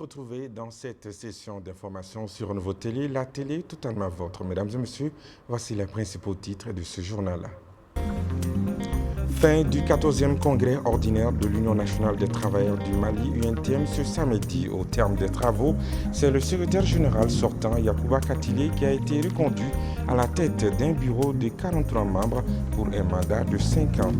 retrouver dans cette session d'information sur Nouveau Télé, la télé totalement vôtre. Mesdames et messieurs, voici les principaux titres de ce journal. Fin du 14e congrès ordinaire de l'Union nationale des travailleurs du Mali, UNTM, ce samedi. Au terme des travaux, c'est le secrétaire général sortant, Yacouba Katile, qui a été reconduit à la tête d'un bureau de 43 membres pour un mandat de 5 ans.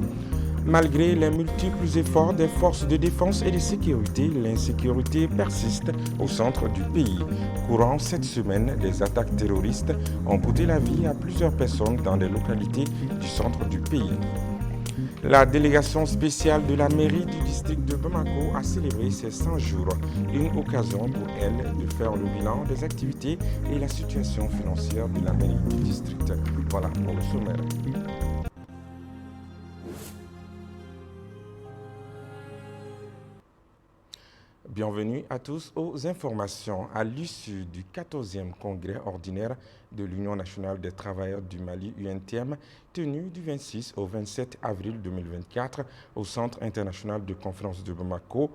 Malgré les multiples efforts des forces de défense et de sécurité, l'insécurité persiste au centre du pays. Courant cette semaine, les attaques terroristes ont coûté la vie à plusieurs personnes dans des localités du centre du pays. La délégation spéciale de la mairie du district de Bamako a célébré ses 100 jours, une occasion pour elle de faire le bilan des activités et la situation financière de la mairie du district. Voilà pour le sommaire. Bienvenue à tous aux informations. À l'issue du 14e congrès ordinaire de l'Union nationale des travailleurs du Mali, UNTM, tenu du 26 au 27 avril 2024 au Centre international de conférence de Bamako,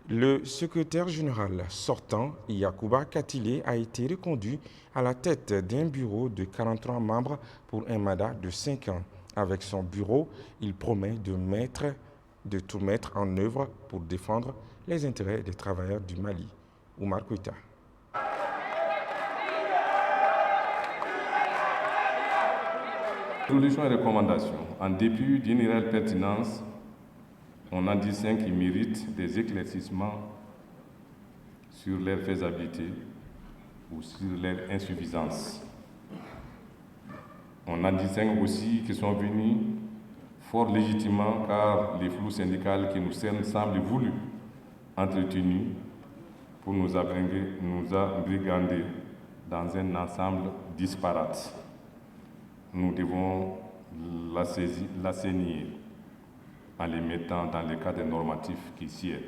le secrétaire général sortant, Yacouba Katile, a été reconduit à la tête d'un bureau de 43 membres pour un mandat de 5 ans. Avec son bureau, il promet de tout mettre en œuvre pour défendre les intérêts des travailleurs du Mali. Oumar Koïta. Résolutions et recommandations. En dépit d'une réelle pertinence, on en distingue qui méritent des éclaircissements sur leur faisabilité ou sur leur insuffisance. On en distingue aussi qui sont venus fort légitimement car les flous syndicales qui nous cernent semblent voulus, entretenus pour nous abrigander dans un ensemble disparate. Nous devons l'assainir en les mettant dans le cadre normatif qui sied.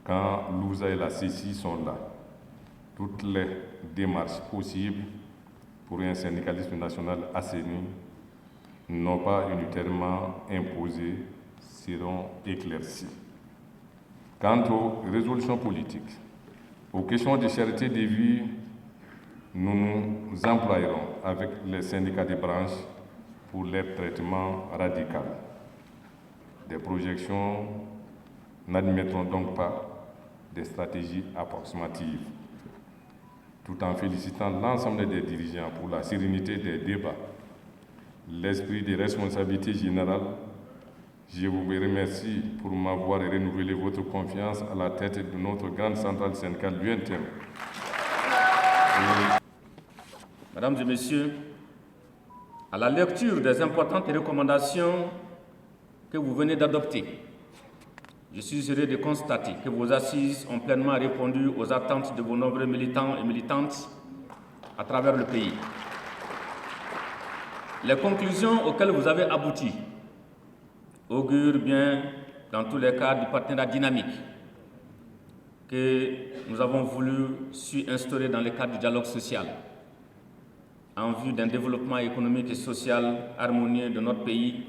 Quand l'USA et la CECI sont là, toutes les démarches possibles pour un syndicalisme national assaini, non pas unitairement imposées, seront éclaircies. Quant aux résolutions politiques, aux questions de cherté des vies, nous nous employerons avec les syndicats de branche pour leur traitement radical. Des projections n'admettront donc pas des stratégies approximatives. Tout en félicitant l'ensemble des dirigeants pour la sérénité des débats, l'esprit de responsabilité générale, je vous remercie pour m'avoir renouvelé votre confiance à la tête de notre grande centrale syndicale, l'UNTM. Mesdames et Messieurs, à la lecture des importantes recommandations que vous venez d'adopter, je suis heureux de constater que vos assises ont pleinement répondu aux attentes de vos nombreux militants et militantes à travers le pays. Les conclusions auxquelles vous avez abouti augure bien, dans tous les cas, du partenariat dynamique que nous avons voulu instaurer dans le cadre du dialogue social en vue d'un développement économique et social harmonieux de notre pays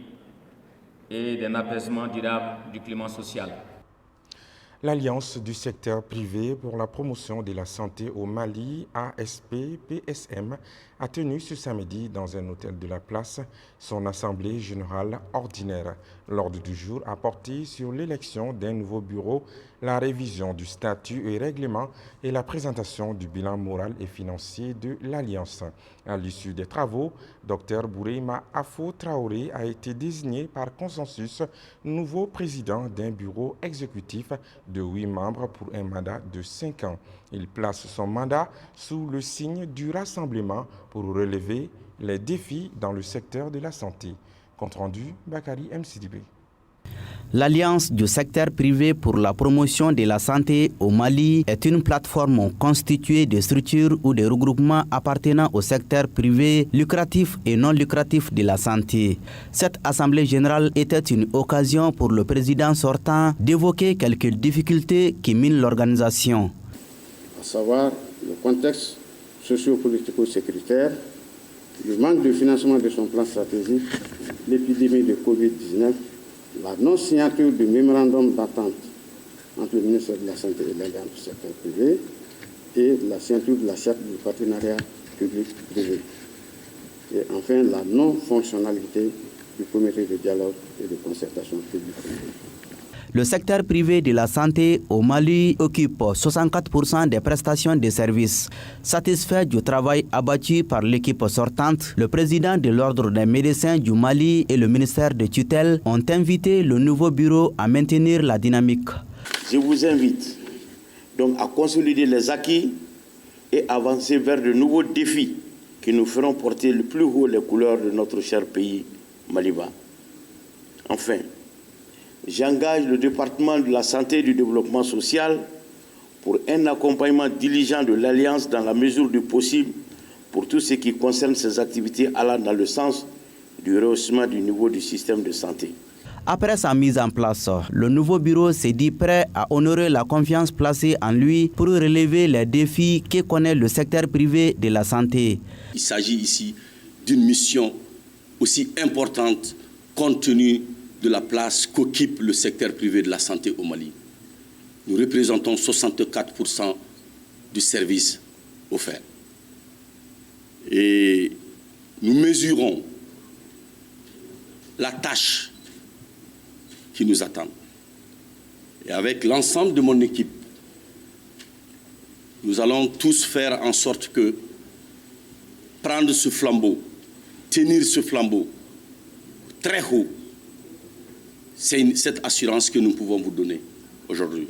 et d'un apaisement durable du climat social. L'Alliance du secteur privé pour la promotion de la santé au Mali, ASP-PSM, a tenu ce samedi dans un hôtel de la place son assemblée générale ordinaire. L'ordre du jour a porté sur l'élection d'un nouveau bureau, la révision du statut et règlement et la présentation du bilan moral et financier de l'Alliance. À l'issue des travaux, Dr Boureima Afo Traoré a été désigné par consensus nouveau président d'un bureau exécutif de 8 membres pour un mandat de 5 ans. Il place son mandat sous le signe du rassemblement pour relever les défis dans le secteur de la santé. Compte rendu, Bakari MCDB. L'Alliance du secteur privé pour la promotion de la santé au Mali est une plateforme constituée de structures ou de regroupements appartenant au secteur privé, lucratif et non lucratif de la santé. Cette assemblée générale était une occasion pour le président sortant d'évoquer quelques difficultés qui minent l'organisation. À savoir le contexte socio-politico-sécuritaire, le manque de financement de son plan stratégique, l'épidémie de Covid-19, la non-signature du mémorandum d'attente entre le ministère de la Santé et l'Alliance du secteur privé et la signature de la charte du partenariat public-privé. Et enfin, la non-fonctionnalité du comité de dialogue et de concertation publique-privée. Le secteur privé de la santé au Mali occupe 64% des prestations de services. Satisfait du travail abattu par l'équipe sortante, le président de l'Ordre des médecins du Mali et le ministère de tutelle ont invité le nouveau bureau à maintenir la dynamique. Je vous invite donc à consolider les acquis et avancer vers de nouveaux défis qui nous feront porter le plus haut les couleurs de notre cher pays maliba. Enfin, j'engage le département de la santé et du développement social pour un accompagnement diligent de l'Alliance dans la mesure du possible pour tout ce qui concerne ses activités allant dans le sens du rehaussement du niveau du système de santé. Après sa mise en place, le nouveau bureau s'est dit prêt à honorer la confiance placée en lui pour relever les défis que connaît le secteur privé de la santé. Il s'agit ici d'une mission aussi importante compte tenu de la place qu'occupe le secteur privé de la santé au Mali. Nous représentons 64% du service offert. Et nous mesurons la tâche qui nous attend. Et avec l'ensemble de mon équipe, nous allons tous faire en sorte que prendre ce flambeau, tenir ce flambeau très haut, c'est cette assurance que nous pouvons vous donner aujourd'hui.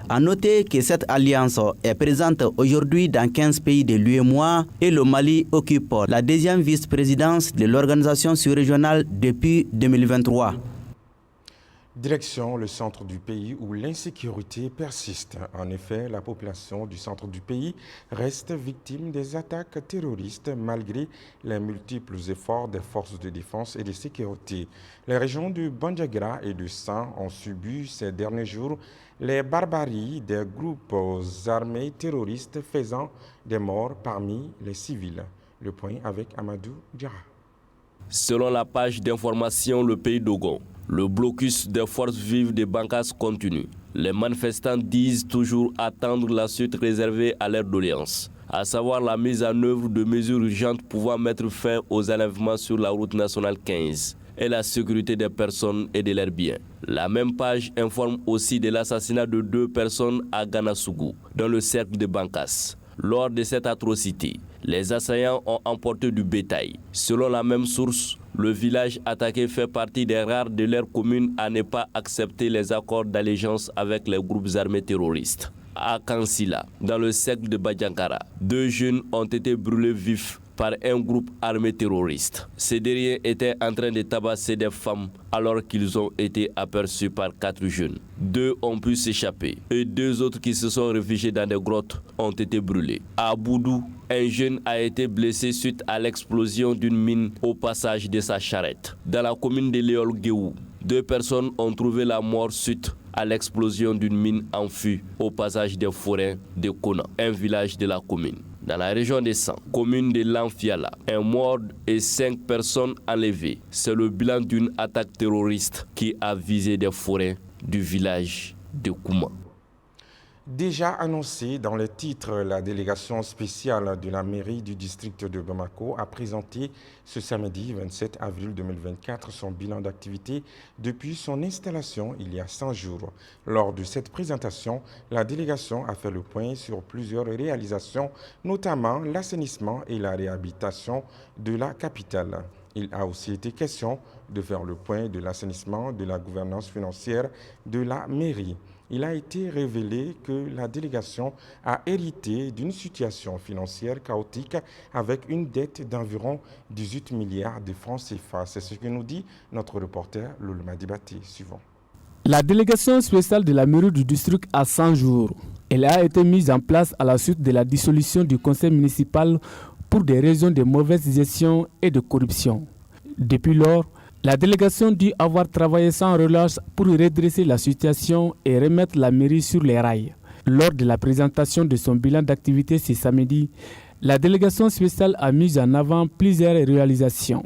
À noter que cette alliance est présente aujourd'hui dans 15 pays de l'UEMOA et le Mali occupe la deuxième vice-présidence de l'organisation sous-régionale depuis 2023. Direction le centre du pays où l'insécurité persiste. En effet, la population du centre du pays reste victime des attaques terroristes malgré les multiples efforts des forces de défense et de sécurité. Les régions de Bandiagara et de San ont subi ces derniers jours les barbaries des groupes armés terroristes faisant des morts parmi les civils. Le point avec Amadou Diarra. Selon la page d'information Le Pays d'Ogon, le blocus des forces vives de Bankas continue. Les manifestants disent toujours attendre la suite réservée à leur doléance, à savoir la mise en œuvre de mesures urgentes pouvant mettre fin aux enlèvements sur la route nationale 15 et la sécurité des personnes et de leurs biens. La même page informe aussi de l'assassinat de 2 personnes à Ganasougou, dans le cercle de Bankas. Lors de cette atrocité, les assaillants ont emporté du bétail. Selon la même source, le village attaqué fait partie des rares de leur commune à ne pas accepter les accords d'allégeance avec les groupes armés terroristes. À Kansila, dans le cercle de Badjankara, 2 jeunes ont été brûlés vifs par un groupe armé terroriste. Ces derniers étaient en train de tabasser des femmes alors qu'ils ont été aperçus par 4 jeunes. 2 ont pu s'échapper et 2 autres qui se sont réfugiés dans des grottes ont été brûlés. À Boudou, un jeune a été blessé suite à l'explosion d'une mine au passage de sa charrette. Dans la commune de Léol-Guéou, 2 personnes ont trouvé la mort suite à l'explosion d'une mine en feu au passage des forêts de Kona, un village de la commune. Dans la région des San, commune de Lanfiala, un mort et 5 personnes enlevées. C'est le bilan d'une attaque terroriste qui a visé des forêts du village de Kouma. Déjà annoncé dans les titres, la délégation spéciale de la mairie du district de Bamako a présenté ce samedi 27 avril 2024 son bilan d'activité depuis son installation il y a 100 jours. Lors de cette présentation, la délégation a fait le point sur plusieurs réalisations, notamment l'assainissement et la réhabilitation de la capitale. Il a aussi été question de faire le point de l'assainissement, de la gouvernance financière de la mairie. Il a été révélé que la délégation a hérité d'une situation financière chaotique avec une dette d'environ 18 milliards de francs CFA. C'est ce que nous dit notre reporter Loulma Dibaté. Suivant. La délégation spéciale de la mairie du district a 100 jours. Elle a été mise en place à la suite de la dissolution du conseil municipal pour des raisons de mauvaise gestion et de corruption. Depuis lors, la délégation dit avoir travaillé sans relâche pour redresser la situation et remettre la mairie sur les rails. Lors de la présentation de son bilan d'activité ce samedi, la délégation spéciale a mis en avant plusieurs réalisations.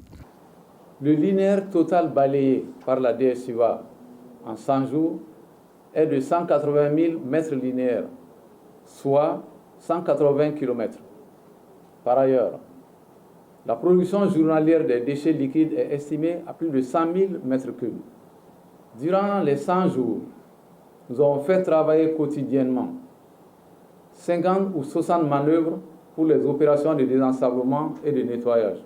Le linéaire total balayé par la DSUA en 100 jours est de 180 000 mètres linéaires, soit 180 km. Par ailleurs, la production journalière des déchets liquides est estimée à plus de 100 000 mètres cubes. Durant les 100 jours, nous avons fait travailler quotidiennement 50 ou 60 manœuvres pour les opérations de désensablement et de nettoyage.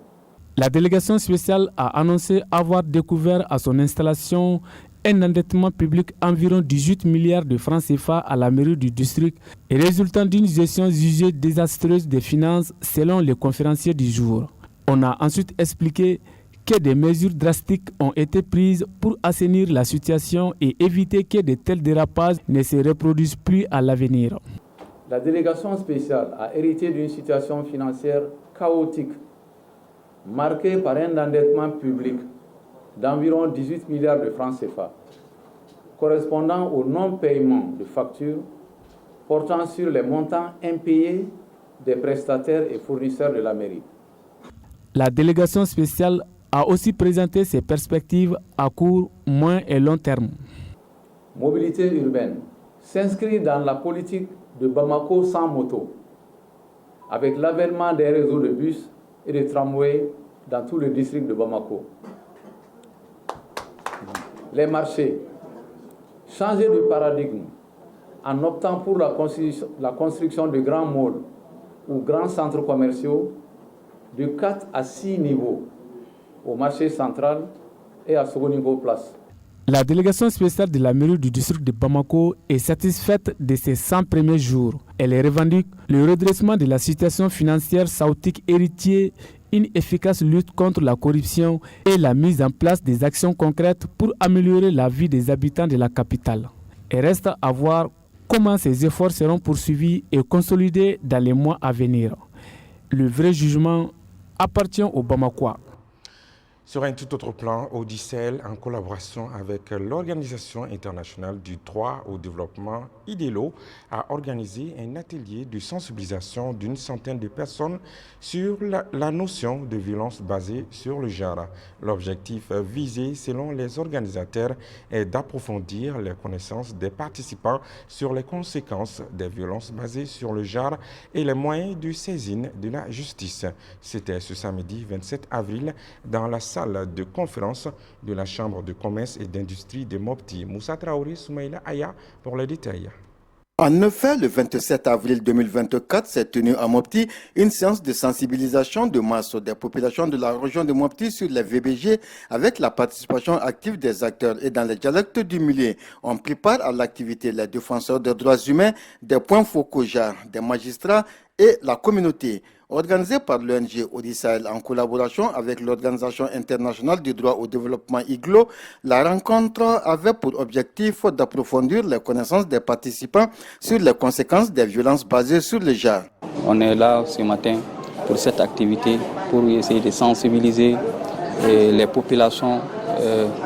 La délégation spéciale a annoncé avoir découvert à son installation un endettement public environ 18 milliards de francs CFA à la mairie du district et résultant d'une gestion jugée désastreuse des finances selon les conférenciers du jour. On a ensuite expliqué que des mesures drastiques ont été prises pour assainir la situation et éviter que de tels dérapages ne se reproduisent plus à l'avenir. La délégation spéciale a hérité d'une situation financière chaotique, marquée par un endettement public d'environ 18 milliards de francs CFA, correspondant au non-paiement de factures portant sur les montants impayés des prestataires et fournisseurs de la mairie. La délégation spéciale a aussi présenté ses perspectives à court, moyen et long terme. Mobilité urbaine s'inscrit dans la politique de Bamako sans moto, avec l'avènement des réseaux de bus et de tramways dans tout le district de Bamako. Les marchés, changer de paradigme en optant pour la construction de grands malls ou grands centres commerciaux de 4 à 6 niveaux au marché central et à Sogoningo Place. La délégation spéciale de la mairie du district de Bamako est satisfaite de ces 100 premiers jours. Elle revendique le redressement de la situation financière chaotique héritier, une efficace lutte contre la corruption et la mise en place des actions concrètes pour améliorer la vie des habitants de la capitale. Il reste à voir comment ces efforts seront poursuivis et consolidés dans les mois à venir. Le vrai jugement appartient aux Bamakois. Sur un tout autre plan, Audicel, en collaboration avec l'Organisation internationale du droit au développement, IDELO, a organisé un atelier de sensibilisation d'une centaine de personnes sur la notion de violence basée sur le genre. L'objectif visé, selon les organisateurs, est d'approfondir les connaissances des participants sur les conséquences des violences basées sur le genre et les moyens de saisine de la justice. C'était ce samedi 27 avril dans la salle de conférence de la Chambre de commerce et d'industrie de Mopti. Moussa Traoré, Soumaïla Aya pour les détails. En effet, le 27 avril 2024 s'est tenue à Mopti une séance de sensibilisation de masse des populations de la région de Mopti sur les VBG avec la participation active des acteurs et dans les dialectes du milieu. On prépare à l'activité les défenseurs des droits humains, des points focaux genre, des magistrats et la communauté. Organisée par l'ONG Audicel en collaboration avec l'Organisation internationale du droit au développement IGLO, la rencontre avait pour objectif d'approfondir les connaissances des participants sur les conséquences des violences basées sur le genre. On est là ce matin pour cette activité, pour essayer de sensibiliser les populations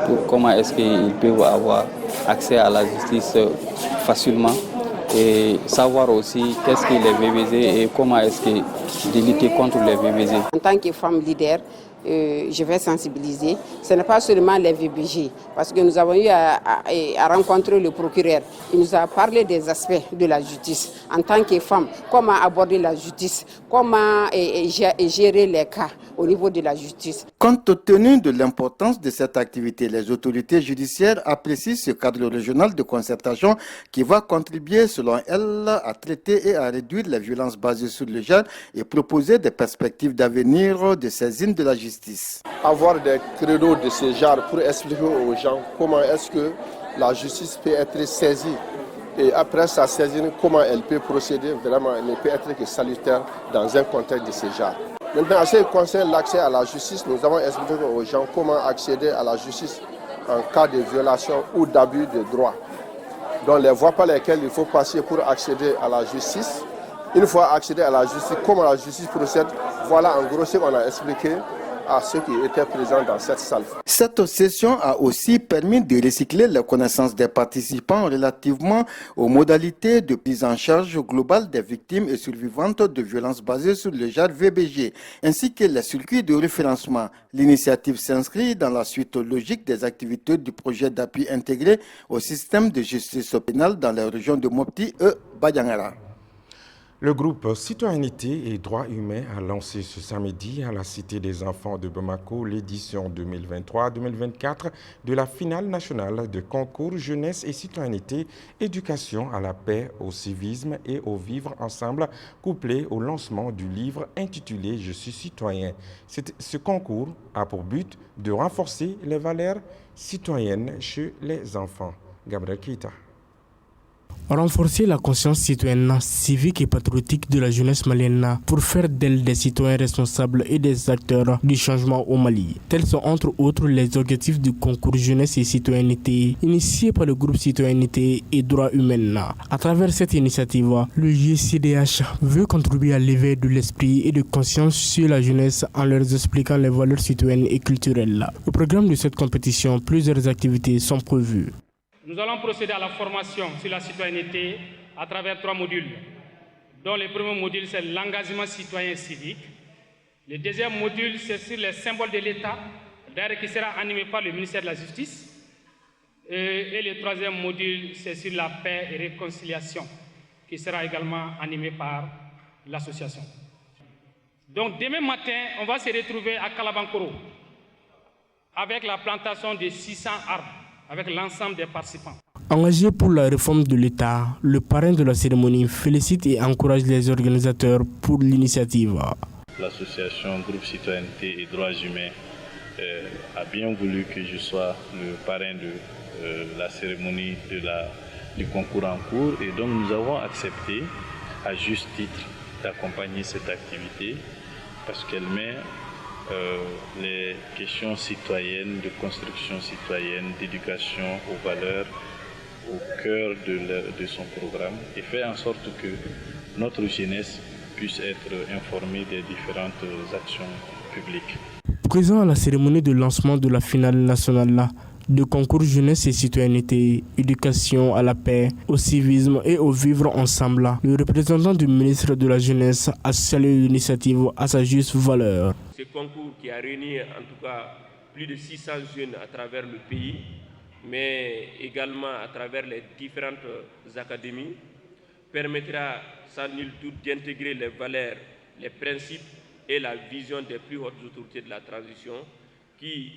pour comment est-ce qu'ils peuvent avoir accès à la justice facilement. Et savoir aussi qu'est-ce que les VBG et comment est-ce que de lutter contre les VBG. En tant que femme leader, je vais sensibiliser. Ce n'est pas seulement les VBG, parce que nous avons eu à rencontrer le procureur. Il nous a parlé des aspects de la justice. En tant que femme, comment aborder la justice, comment gérer les cas au niveau de la justice. Compte tenu de l'importance de cette activité, les autorités judiciaires apprécient ce cadre régional de concertation qui va contribuer, selon elles, à traiter et à réduire les violences basées sur le genre et proposer des perspectives d'avenir de saisine de la justice. Avoir des créneaux de ce genre pour expliquer aux gens comment est-ce que la justice peut être saisie et après sa saisine, comment elle peut procéder, vraiment, elle ne peut être que salutaire dans un contexte de ce genre. Maintenant, en ce qui concerne l'accès à la justice, nous avons expliqué aux gens comment accéder à la justice en cas de violation ou d'abus de droit. Donc les voies par lesquelles il faut passer pour accéder à la justice. Une fois accéder à la justice, comment la justice procède, voilà en gros ce qu'on a expliqué. à ceux qui étaient présents dans cette salle. Cette session a aussi permis de recycler les connaissances des participants relativement aux modalités de prise en charge globale des victimes et survivantes de violences basées sur le genre VBG, ainsi que les circuits de référencement. L'initiative s'inscrit dans la suite logique des activités du projet d'appui intégré au système de justice pénale dans les régions de Mopti et Badiangara. Le groupe Citoyenneté et Droits Humains a lancé ce samedi à la Cité des Enfants de Bamako l'édition 2023-2024 de la finale nationale de concours Jeunesse et Citoyenneté, Éducation à la paix, au civisme et au vivre ensemble, couplé au lancement du livre intitulé « Je suis citoyen ». Ce concours a pour but de renforcer les valeurs citoyennes chez les enfants. Gabriel Keita. Renforcer la conscience citoyenne, civique et patriotique de la jeunesse malienne pour faire d'elle des citoyens responsables et des acteurs du changement au Mali. Tels sont entre autres les objectifs du concours Jeunesse et Citoyenneté initié par le groupe Citoyenneté et Droits Humains. À travers cette initiative, le GCDH veut contribuer à l'éveil de l'esprit et de conscience sur la jeunesse en leur expliquant les valeurs citoyennes et culturelles. Au programme de cette compétition, plusieurs activités sont prévues. Nous allons procéder à la formation sur la citoyenneté à travers 3 modules, dont le premier module, c'est l'engagement citoyen et civique. Le deuxième module, c'est sur les symboles de l'État, d'ailleurs qui sera animé par le ministère de la Justice. Et le troisième module, c'est sur la paix et réconciliation, qui sera également animé par l'association. Donc demain matin, on va se retrouver à Kalabankoro avec la plantation de 600 arbres, avec l'ensemble des participants. Engagé pour la réforme de l'État, le parrain de la cérémonie félicite et encourage les organisateurs pour l'initiative. L'association Groupe Citoyenneté et Droits Humains a bien voulu que je sois le parrain de la cérémonie du concours en cours et donc nous avons accepté à juste titre d'accompagner cette activité parce qu'elle met les questions citoyennes, de construction citoyenne, d'éducation aux valeurs au cœur de son programme et fait en sorte que notre jeunesse puisse être informée des différentes actions publiques. Présent à la cérémonie de lancement de la finale nationale de concours Jeunesse et Citoyenneté, Éducation à la paix, au civisme et au vivre ensemble, le représentant du ministre de la Jeunesse a salué l'initiative à sa juste valeur. Ce concours qui a réuni en tout cas plus de 600 jeunes à travers le pays, mais également à travers les différentes académies, permettra sans nul doute d'intégrer les valeurs, les principes et la vision des plus hautes autorités de la transition qui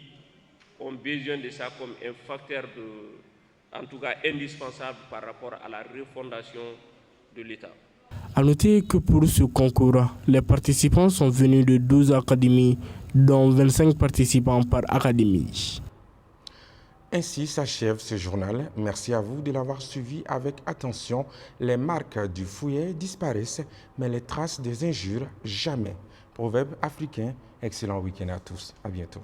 ont besoin de ça comme un facteur en tout cas indispensable par rapport à la refondation de l'État. A noter que pour ce concours, les participants sont venus de 12 académies, dont 25 participants par académie. Ainsi s'achève ce journal. Merci à vous de l'avoir suivi avec attention. Les marques du fouillet disparaissent, mais les traces des injures, jamais. Proverbe africain, excellent week-end à tous. À bientôt.